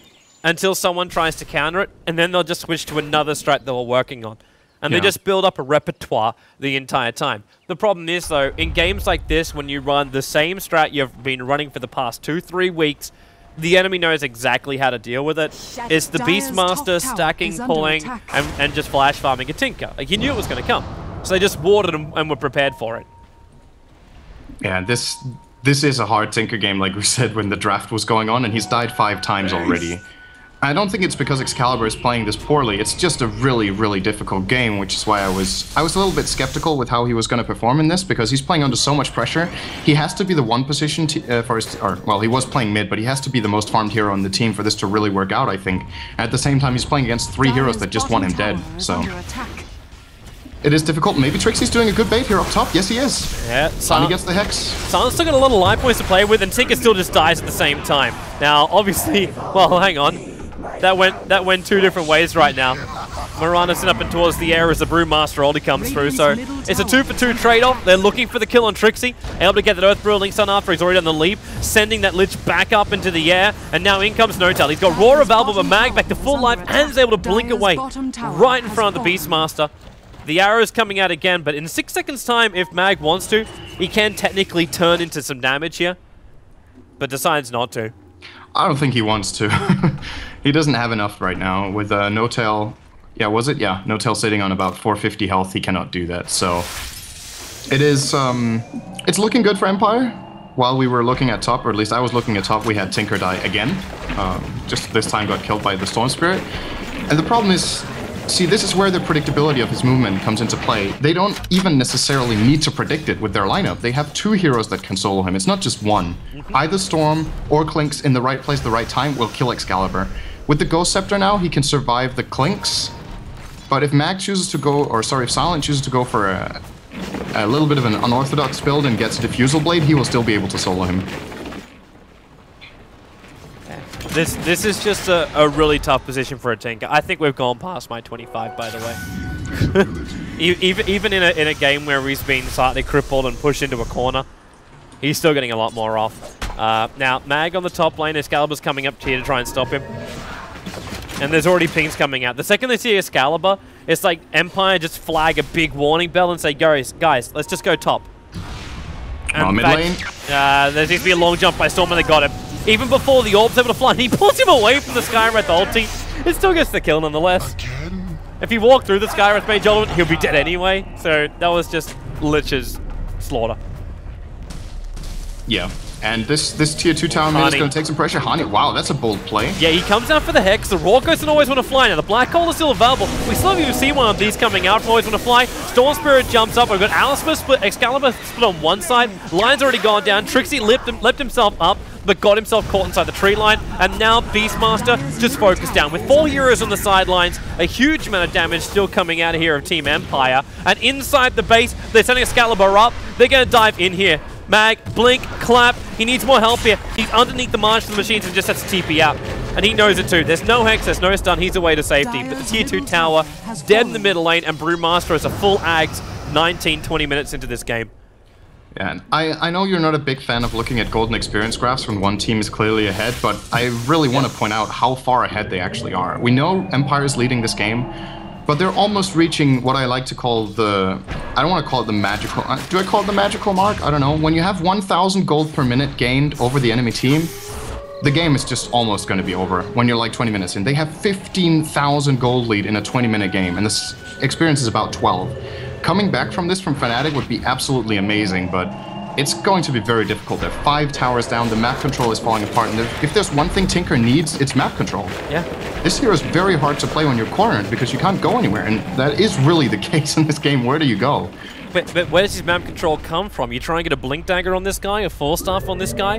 Speaker 3: until someone tries to counter it, and then they'll just switch to another strat they were working on. And they just build up a repertoire the entire time. The problem is, though, in games like this, when you run the same strat you've been running for the past 2-3 weeks, the enemy knows exactly how to deal with it. It's the Beastmaster stacking, pulling, and just flash farming a Tinker. Like, you knew it was going to come. So they just warded and were prepared for it.
Speaker 4: Yeah, this is a hard Tinker game, like we said, when the draft was going on, and he's died 5 times already. I don't think it's because Excalibur is playing this poorly. It's just a really, really difficult game, which is why I was a little bit skeptical with how he was going to perform in this, because he's playing under so much pressure. He has to be the one position for his, well, he was playing mid, but he has to be the most farmed hero on the team for this to really work out, I think. At the same time, he's playing against 3 heroes that just want him dead, so it is difficult. Maybe Trixie's doing a good bait here up top. Yes, he is.
Speaker 3: Yeah,
Speaker 4: Sunny gets the Hex.
Speaker 3: Silence still got a lot of life points to play with, and Tinker still just dies at the same time. Now, obviously, well, hang on. That went 2 different ways right now. Mirana's up and towards the air as the Brewmaster ulti comes through, so it's a 2-for-2 trade-off. They're looking for the kill on Trixie, able to get that Earthbrewer Link's on after he's already done the leap, sending that Lich back up into the air, and now in comes No-Tail. He's got Roar of Alba, but Mag back to full life, and is able to blink away right in front of the Beastmaster. The arrow's coming out again, but in 6 seconds' time, if Mag wants to, he can technically turn into some damage here, but decides not to.
Speaker 4: I don't think he wants to. He doesn't have enough right now. With No-Tail, yeah, was it? Yeah, No-Tail sitting on about 450 health, he cannot do that. So it is, it's looking good for Empire. While we were looking at top, or at least I was looking at top, we had Tinker die again. Just this time got killed by the Storm Spirit. And the problem is, see, this is where the predictability of his movement comes into play. They don't even necessarily need to predict it with their lineup. They have 2 heroes that can solo him. It's not just one. Either Storm or Clinks in the right place, the right time will kill Excalibur. With the Ghost Scepter now, he can survive the Clinks. But if Mag chooses to go, or sorry, if Silent chooses to go for a little bit of an unorthodox build and gets a Diffusal Blade, he will still be able to solo him.
Speaker 3: This is just a really tough position for a Tinker. I think we've gone past my 25, by the way. even in a game where he's been slightly crippled and pushed into a corner, he's still getting a lot more off. Now, Mag on the top lane, Excalibur's coming up here to try and stop him. And there's already pings coming out. The second they see Excalibur, it's like Empire just flag a big warning bell and say, guys, let's just go top. And
Speaker 4: mid lane?
Speaker 3: there needs to be a long jump by Storm, and they got him. Even before the orb's able to fly, and he pulls him away from the Skywrath ulti. It still gets the kill nonetheless. If he walked through the Skywrath Mage ultimate, he'll be dead anyway. So that was just Lich's slaughter.
Speaker 4: Yeah. And this tier 2 tower mid is going to take some pressure. Honey, wow, that's a bold play.
Speaker 3: Yeah, he comes out for the Hex. The Raw Ghost doesn't always want to fly. Now, the Black Hole is still available. We still haven't even seen one of these coming out from Always Want to Fly. Storm Spirit jumps up. We've got Alisper split, Excalibur split on one side. Lion's already gone down. Trixie leapt himself up, but got himself caught inside the tree line. And now Beastmaster just focused down. With 4 heroes on the sidelines, a huge amount of damage still coming out of here of Team Empire. And inside the base, they're sending Excalibur up. They're going to dive in here. Mag, blink, clap. He needs more help here. He's underneath the march of the machines and just has to TP out. And he knows it too. There's no Hex, there's no stun. He's away to safety. But the tier 2 tower, dead in the middle lane, and Brewmaster is a full Ags 19-20 minutes into this game.
Speaker 4: Yeah, and I know you're not a big fan of looking at golden experience graphs when one team is clearly ahead, but I really want to point out how far ahead they actually are. We know Empire is leading this game, but they're almost reaching what I like to call the... I don't want to call it the magical... do I call it the magical mark? I don't know. When you have 1,000 gold per minute gained over the enemy team, the game is just almost going to be over when you're like 20 minutes in. They have 15,000 gold lead in a 20-minute game, and this experience is about 12. Coming back from this from Fnatic would be absolutely amazing, but it's going to be very difficult. They're 5 towers down, the map control is falling apart, and if there's one thing Tinker needs, it's map control.
Speaker 3: Yeah.
Speaker 4: This hero is very hard to play when you're cornered because you can't go anywhere, and that is really the case in this game. Where do you go?
Speaker 3: But where does his map control come from? You try and get a Blink Dagger on this guy, a 4-staff on this guy?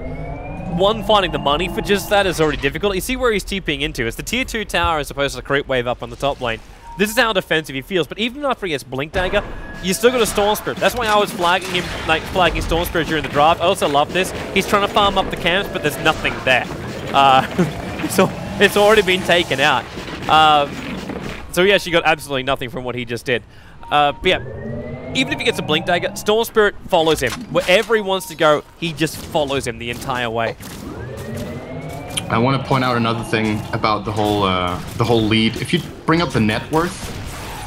Speaker 3: One, finding the money for just that is already difficult. You see where he's TPing into. It's the tier 2 tower as opposed to the creep wave up on the top lane. This is how defensive he feels, but even after he gets Blink Dagger, you still got a Storm Spirit. That's why I was flagging him, like flagging Storm Spirit during the draft. I also love this. He's trying to farm up the camps, but there's nothing there. So it's already been taken out. So he actually got absolutely nothing from what he just did. But yeah, even if he gets a Blink Dagger, Storm Spirit follows him. Wherever he wants to go, he just follows him the entire way.
Speaker 4: I want to point out another thing about the whole lead. If you bring up the net worth,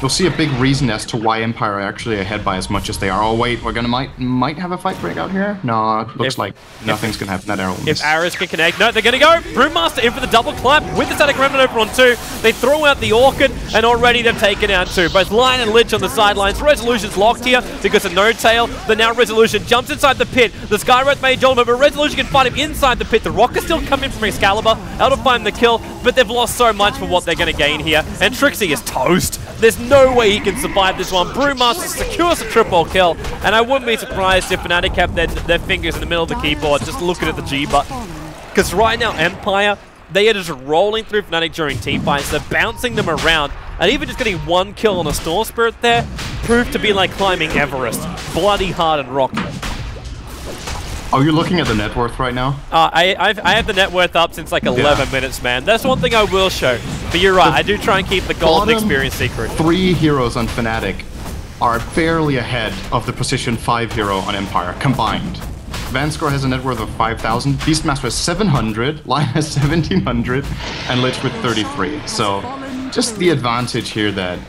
Speaker 4: you'll see a big reason as to why Empire are actually ahead by as much as they are. Oh wait, we're gonna might have a fight break out here. No, it looks like nothing's gonna happen. That arrow.
Speaker 3: If arrows can connect, no, they're gonna go. Brewmaster in for the double clap with the static remnant over on 2. They throw out the Orchid, and already they've taken out 2. Both Lion and Lich on the sidelines. Resolution's locked here because of No Tail. But now Resolution jumps inside the pit. The Skywrath made Jolma, but Resolution can fight him inside the pit. The Rockets still come in from Excalibur, able to find the kill, but they've lost so much for what they're gonna gain here. And Trixie is toast. There's no way he can survive this one. Brewmaster secures a triple kill, and I wouldn't be surprised if Fnatic kept their fingers in the middle of the keyboard just looking at the G button. Because right now, Empire, they are just rolling through Fnatic during teamfights. They're bouncing them around, and even just getting one kill on a Storm Spirit there proved to be like climbing Everest. Bloody hard and rocky.
Speaker 4: Oh, you're looking at the net worth right now?
Speaker 3: I have the net worth up since like 11 minutes, man. That's one thing I will show. But you're right, I do try and keep the golden experience secret. 3
Speaker 4: heroes on Fnatic are barely ahead of the position 5 hero on Empire, combined. Vanscore has a net worth of 5,000, Beastmaster has 700, Lion has 1,700, and Lich with 33. So, just the advantage here that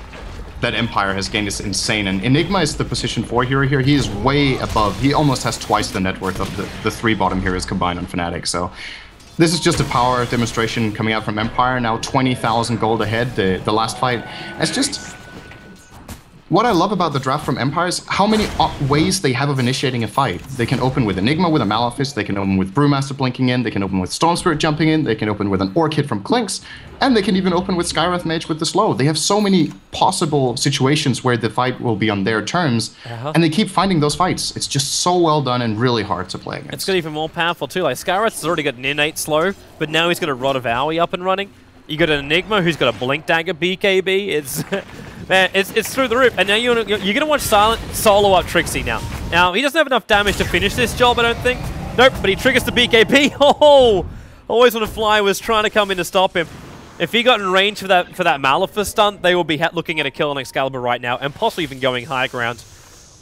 Speaker 4: Empire has gained is insane, and Enigma is the position 4 hero here. He is way above. He almost has twice the net worth of the 3 bottom heroes combined on Fnatic. So this is just a power demonstration coming out from Empire. Now 20,000 gold ahead. The last fight. It's just what I love about the draft from Empire is how many ways they have of initiating a fight. They can open with Enigma with a Malefice, they can open with Brewmaster blinking in, they can open with Storm Spirit jumping in, they can open with an Orchid from Clinks, and they can even open with Skywrath Mage with the slow. They have so many possible situations where the fight will be on their terms, and they keep finding those fights. It's just so well done and really hard to play against.
Speaker 3: It's got even more powerful too. Like Skywrath has already got an innate slow, but now he's got a Rod of Owie up and running. You got an Enigma who's got a Blink Dagger BKB. It's man, it's through the roof. And now you're gonna watch Silent solo up Trixie now. Now he doesn't have enough damage to finish this job, I don't think. Nope, but he triggers the BKB. Oh, Always Want to Fly was trying to come in to stop him. If he got in range for that Malefice stunt, they will be looking at a kill on Excalibur right now, and possibly even going high ground.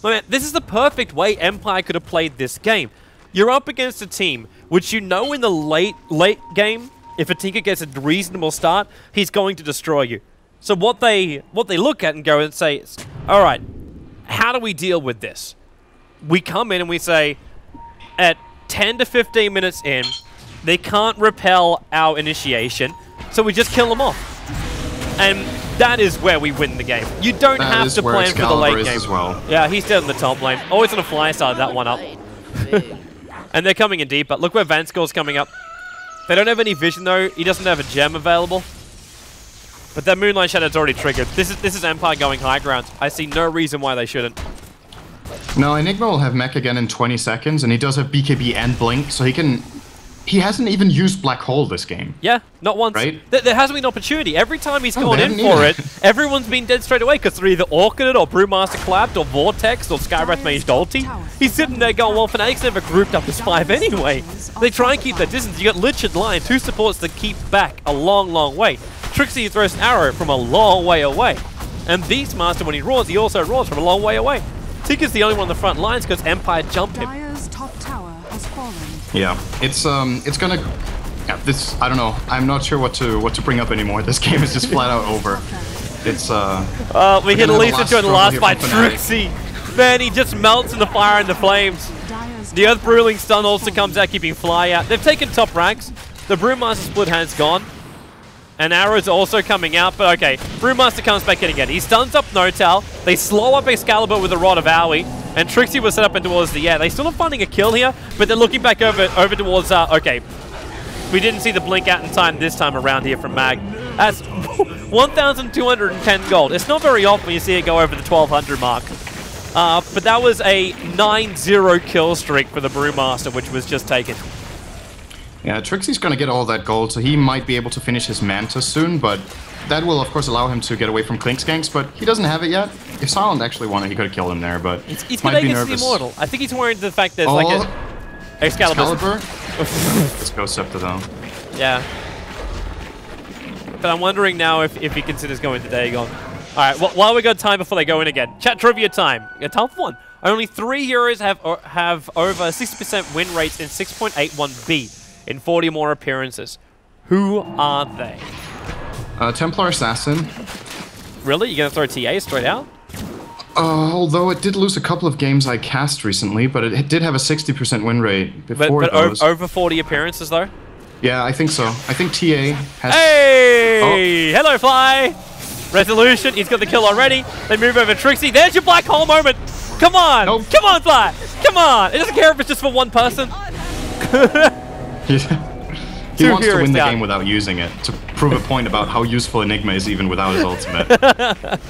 Speaker 3: But man, this is the perfect way Empire could have played this game. You're up against a team which you know in the late game, if a Tinker gets a reasonable start, he's going to destroy you. So what they look at and go and say is, all right, how do we deal with this? We come in and we say, at 10 to 15 minutes in, they can't repel our initiation, so we just kill them off. And that is where we win the game. You don't have to plan for the late game.
Speaker 4: As well.
Speaker 3: Yeah, he's dead in the top lane. Always On a Fly started that one up. And they're coming in deeper. Look where Vanscore's coming up. They don't have any vision though. He doesn't have a gem available. But that Moonlight Shadow's already triggered. This is Empire going high ground. I see no reason why they shouldn't.
Speaker 4: No, Enigma will have mech again in 20 seconds, and he does have BKB and Blink, so he can... He hasn't even used Black Hole this game.
Speaker 3: Yeah, not once.
Speaker 4: Right?
Speaker 3: There hasn't been an opportunity. Every time he's gone in for it, everyone's been dead straight away because they're either Orchid or Brewmaster collabed or Vortex or Skywrath Mage ulti. He's sitting there going, well, Fnatic's never grouped up as 5 anyway. They try and keep that distance. You got Lich and Lion, 2 supports that keep back a long, long way. Trixie throws an arrow from a long way away. And Beastmaster, when he roars, he also roars from a long way away. Tinker's the only one on the front lines because Empire jumped him.
Speaker 1: Dire's top tower has fallen.
Speaker 4: Yeah, it's gonna... Yeah, this, I don't know. I'm not sure what to bring up anymore. This game is just flat out over. It's,
Speaker 3: we hit Elisa to the last fight. Trixie! Man, he just melts in the fire and the flames. The Earth Bruling stun also comes out, keeping Fly out. They've taken top ranks. The Brewmaster split hand's gone. And Arrow's also coming out, but okay. Brewmaster comes back in again. He stuns up Notal. They slow up Excalibur with a Rod of Owie. And Trixie was set up in towards the air. They're still not finding a kill here, but they're looking back over towards, okay. We didn't see the blink out in time this time around here from Mag. That's 1,210 gold. It's not very often you see it go over the 1,200 mark. But that was a 9-0 kill streak for the Brewmaster, which was just taken.
Speaker 4: Yeah, Trixie's gonna get all that gold, so he might be able to finish his Manta soon, but that will, of course, allow him to get away from Klink Skanks, but he doesn't have it yet. If Silent actually wanted, he could have killed him there, but
Speaker 3: he's
Speaker 4: might
Speaker 3: going
Speaker 4: be
Speaker 3: against
Speaker 4: nervous.
Speaker 3: the Immortal. I think he's worried the fact that it's like a Excalibur.
Speaker 4: Let's go Scepter, though.
Speaker 3: Yeah. But I'm wondering now if he considers going to Dagon. Alright, well, while we got time before they go in again, chat trivia time. A tough one. Only 3 heroes have over 60% win rates in 6.81B. In 40 more appearances. Who are they?
Speaker 4: Templar Assassin.
Speaker 3: Really? You're going to throw TA straight out?
Speaker 4: Although it did lose a couple of games I cast recently, but it did have a 60% win rate before
Speaker 3: but
Speaker 4: those.
Speaker 3: Over 40 appearances, though?
Speaker 4: Yeah, I think so. I think TA has...
Speaker 3: Hey! Oh. Hello, Fly! Resolution, he's got the kill already. They move over Trixie. There's your Black Hole moment! Come on!
Speaker 4: Nope.
Speaker 3: Come on, Fly! Come on! It doesn't care if it's just for one person.
Speaker 4: He wants to win the game without using it, to prove a point about how useful Enigma is even without his ultimate.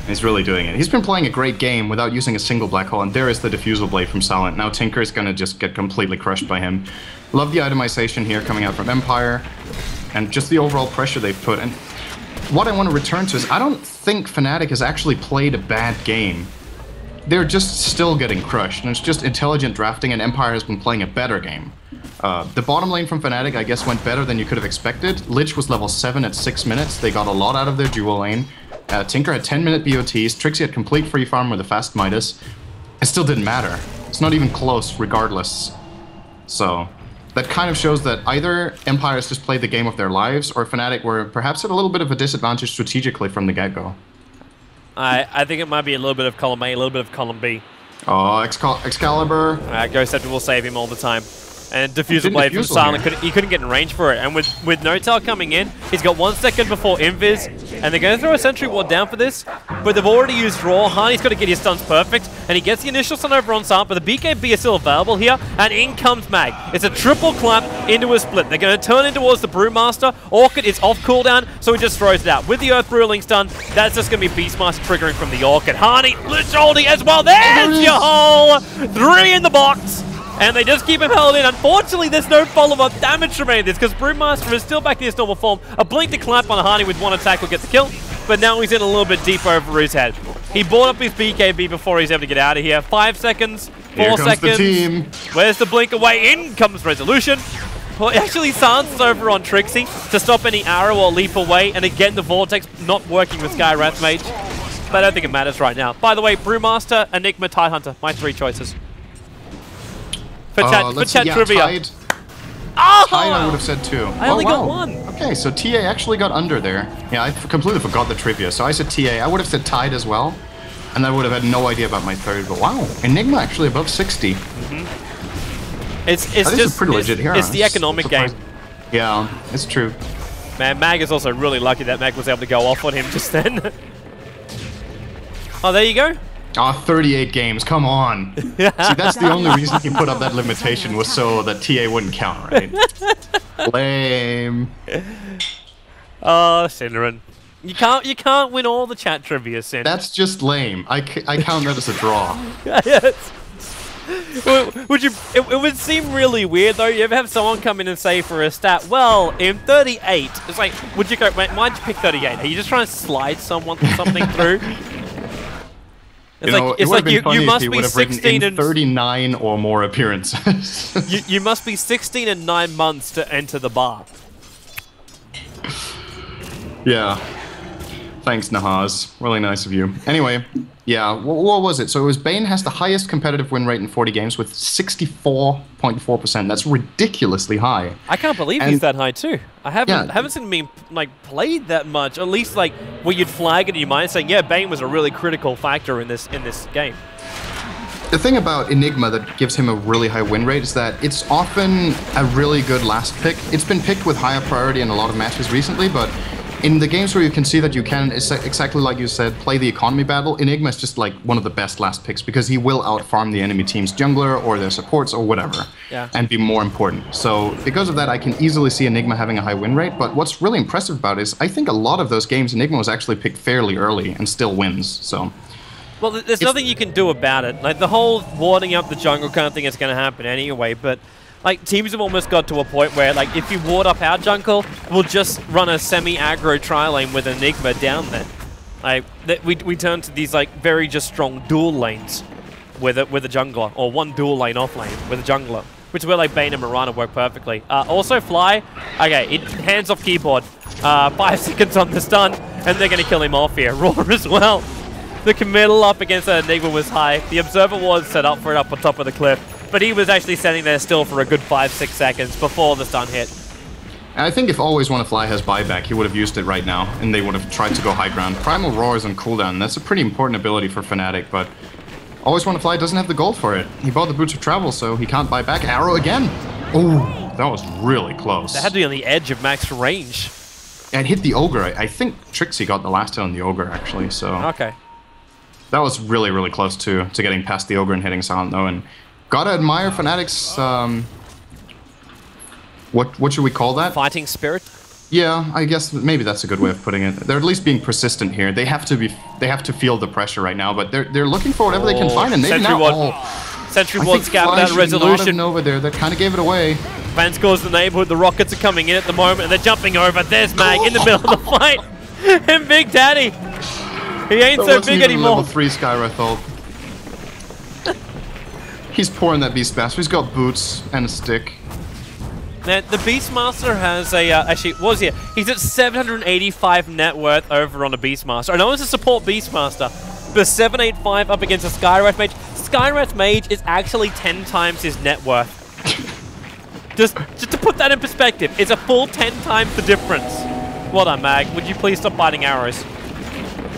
Speaker 4: He's really doing it. He's been playing a great game without using a single Black Hole, and there is the Diffusal Blade from Silent. Now Tinker is going to just get completely crushed by him. Love the itemization here coming out from Empire, and just the overall pressure they've put. And what I want to return to is, I don't think Fnatic has actually played a bad game. They're just still getting crushed, and it's just intelligent drafting, and Empire has been playing a better game. The bottom lane from Fnatic, I guess, went better than you could have expected. Lich was level 7 at 6 minutes. They got a lot out of their dual lane. Tinker had 10-minute BOTs. Trixie had complete free farm with a fast Midas. It still didn't matter. It's not even close, regardless. So, that kind of shows that either Empire has just played the game of their lives, or Fnatic were perhaps at a little bit of a disadvantage strategically from the get-go.
Speaker 3: I think it might be a little bit of column A, a little bit of column B.
Speaker 4: Oh, Excalibur.
Speaker 3: Ghost Scepter will save him all the time. And Diffusal Blade from Silent, he couldn't get in range for it. And with Notal coming in, he's got 1 second before Invis, and they're going to throw a Sentry Ward down for this, but they've already used Raw. Harney's got to get his stuns perfect, and he gets the initial stun over on Silent, but the BKB is still available here, and in comes Mag. It's a triple clap into a split. They're going to turn in towards the Brewmaster. Orchid is off cooldown, so he just throws it out. With the Earth Bruling stun, that's just going to be Beastmaster triggering from the Orchid. Harney, Lich ulti as well. There's your hole! 3 in the box! And they just keep him held in. Unfortunately, there's no follow-up damage remaining this because Brewmaster is still back in his normal form. A blink to clap on Harney with 1 attack will get the kill, but now he's in a little bit deep over his head. He bought up his BKB before he's able to get out of here. 5 seconds, 4 seconds.
Speaker 4: The team.
Speaker 3: Where's the blink away? In comes Resolution. Well, actually, Sans is over on Trixie to stop any arrow or leap away, and again, the Vortex not working with Skywrath Mage. But I don't think it matters right now. By the way, Brewmaster, Enigma, Tidehunter. My 3 choices. For chat trivia.
Speaker 4: Tide,
Speaker 3: oh!
Speaker 4: Tide, I would have said 2.
Speaker 3: I only got 1.
Speaker 4: Okay, so TA actually got under there. Yeah, I completely forgot the trivia. So I said TA. I would have said Tide as well, and I would have had no idea about my 3rd. But wow, Enigma actually above 60.
Speaker 3: It's just
Speaker 4: pretty legit here.
Speaker 3: It's the economic game.
Speaker 4: Yeah, it's true.
Speaker 3: Man, Mag is also really lucky that Mag was able to go off on him just then. Oh, there you go.
Speaker 4: Ah, 38 games, come on. See, that's the only reason he put up that limitation was so that TA wouldn't count, right? Lame.
Speaker 3: Oh, Cinderin. You can't win all the chat trivia, Sin.
Speaker 4: That's just lame. I count that as a draw.
Speaker 3: Yes. It would seem really weird though. You ever have someone come in and say for a stat, well, in 38, it's like, would you go, wait, why'd you pick 38? Are you just trying to slide something through? It's like you must be 16 and
Speaker 4: 39 or more appearances.
Speaker 3: you must be 16 and 9 months to enter the bar.
Speaker 4: Yeah. Thanks, Nahaz. Really nice of you. Anyway, yeah, what was it? So it was Bane has the highest competitive win rate in 40 games with 64.4%. That's ridiculously high.
Speaker 3: I can't believe he's that high too. I haven't seen him like played that much. At least like where you'd flag it in your mind saying, yeah, Bane was a really critical factor in this game.
Speaker 4: The thing about Enigma that gives him a really high win rate is that it's often a really good last pick. It's been picked with higher priority in a lot of matches recently, but in the games where you can see that you can, exactly like you said, play the economy battle, Enigma is just like one of the best last picks because he will outfarm the enemy team's jungler or their supports or whatever, and be more important. So because of that, I can easily see Enigma having a high win rate, but what's really impressive about it is I think a lot of those games Enigma was actually picked fairly early and still wins, so...
Speaker 3: Well, there's nothing you can do about it. Like, the whole warding up the jungle kind of thing is going to happen anyway, but... Like, teams have almost got to a point where, like, if you ward up our jungle, we'll just run a semi-aggro tri-lane with Enigma down there. Like, we turn to these, like, very just strong dual lanes with a jungler, or one dual lane off lane with a jungler, which is where, like, Bane and Mirana work perfectly. Also, Fly, okay, hands off keyboard. 5 seconds on the stun, and they're going to kill him off here. Roar as well. The committal up against Enigma was high. The Observer was set up for it up on top of the cliff. But he was actually standing there still for a good 5-6 seconds before the stun hit.
Speaker 4: And I think if Always Wanna Fly has buyback, he would have used it right now, and they would have tried to go high ground. Primal Roar is on cooldown. That's a pretty important ability for Fnatic, but Always Wanna Fly doesn't have the gold for it. He bought the Boots of Travel, so he can't buy back. Arrow again! Oh, that was really close.
Speaker 3: That had to be on the edge of max range.
Speaker 4: Yeah, it hit the Ogre. I think Trixie got the last hit on the Ogre, actually, so...
Speaker 3: Okay.
Speaker 4: That was really, really close to getting past the Ogre and hitting Silent, though, and... Gotta admire Fnatic's, what should we call that?
Speaker 3: Fighting spirit?
Speaker 4: Yeah, I guess maybe that's a good way of putting it. They're at least being persistent here. They have to feel the pressure right now, but they're looking for whatever they can find, and maybe now...
Speaker 3: Sentry Ward scapped that resolution.
Speaker 4: Over there, that kind of gave it away.
Speaker 3: Van scores the neighborhood, the rockets are coming in at the moment, and they're jumping over. There's Mag in the middle of the fight, and Big Daddy. He ain't so big anymore.
Speaker 4: Level 3 Skywrath ult. He's pouring that Beastmaster. He's got boots and a stick.
Speaker 3: Now, the Beastmaster has a, actually, what was he? He's at 785 net worth over on a Beastmaster. I know it's a support Beastmaster, but 785 up against a Skywrath Mage. Skywrath Mage is actually 10 times his net worth. just to put that in perspective, it's a full 10 times the difference. Well done, Mag. Would you please stop biting arrows?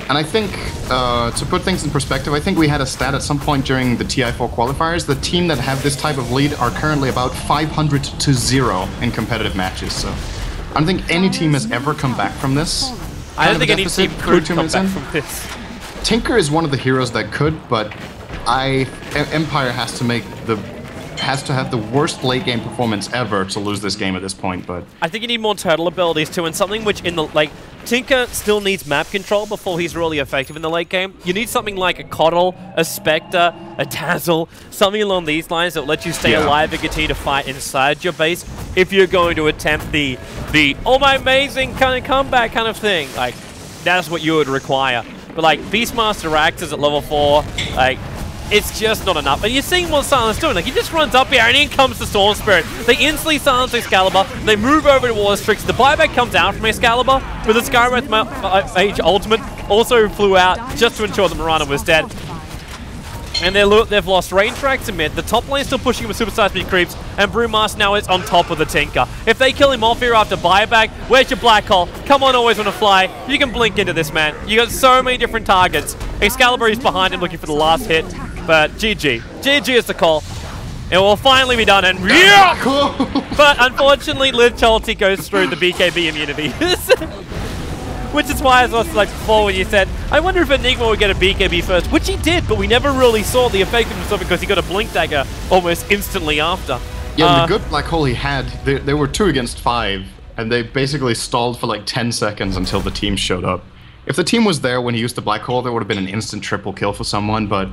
Speaker 4: And I think, to put things in perspective, I think we had a stat at some point during the TI4 qualifiers. The team that have this type of lead are currently about 500-0 in competitive matches. So I don't think any team has ever come back from this.
Speaker 3: I don't think any team could come back from this.
Speaker 4: Tinker is one of the heroes that could, but Empire has to have the worst late game performance ever to lose this game at this point. But
Speaker 3: I think you need more turtle abilities too, and something which in the Tinker still needs map control before he's really effective in the late game. You need something like a Coddle, a Spectre, a Dazzle, something along these lines that will let you stay alive and continue to fight inside your base if you're going to attempt the oh my amazing kind of comeback kind of thing. Like, that's what you would require. But like Beastmaster Axes at level 4, like, it's just not enough. And you're seeing what Silent's doing. Like, he just runs up here and in comes the Storm Spirit. They instantly silence Excalibur. They move over towards Trixie. The buyback comes out from Excalibur, but the Skywrath Mage ultimate also flew out just to ensure that Mirana was dead. And they've lost range tracks to mid. The top lane's still pushing with supersized speed creeps, and Brewmaster now is on top of the Tinker. If they kill him off here after buyback, where's your black hole? Come on, Always Wanna Fly. You can blink into this, man. You got so many different targets. Excalibur is behind him looking for the last hit. But GG. GG is the call. It will finally be done, and yeah! But unfortunately, Liv Chalty goes through the BKB immunity. Which is why, as I was like before when you said, I wonder if Enigma would get a BKB first, which he did, but we never really saw the effectiveness of it because he got a Blink Dagger almost instantly after.
Speaker 4: Yeah, the good black hole he had, they were 2 against 5, and they basically stalled for like 10 seconds until the team showed up. If the team was there when he used the black hole, there would have been an instant triple kill for someone, but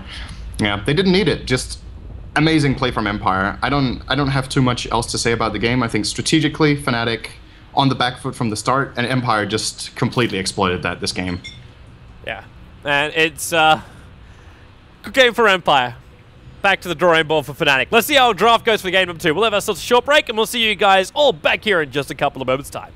Speaker 4: yeah, they didn't need it. Just amazing play from Empire. I don't have too much else to say about the game. I think strategically, Fnatic on the back foot from the start, and Empire just completely exploited that this game.
Speaker 3: Yeah, and it's good game for Empire. Back to the drawing board for Fnatic. Let's see how draft goes for game number 2. We'll have ourselves a short break, and we'll see you guys all back here in just a couple of moments' time.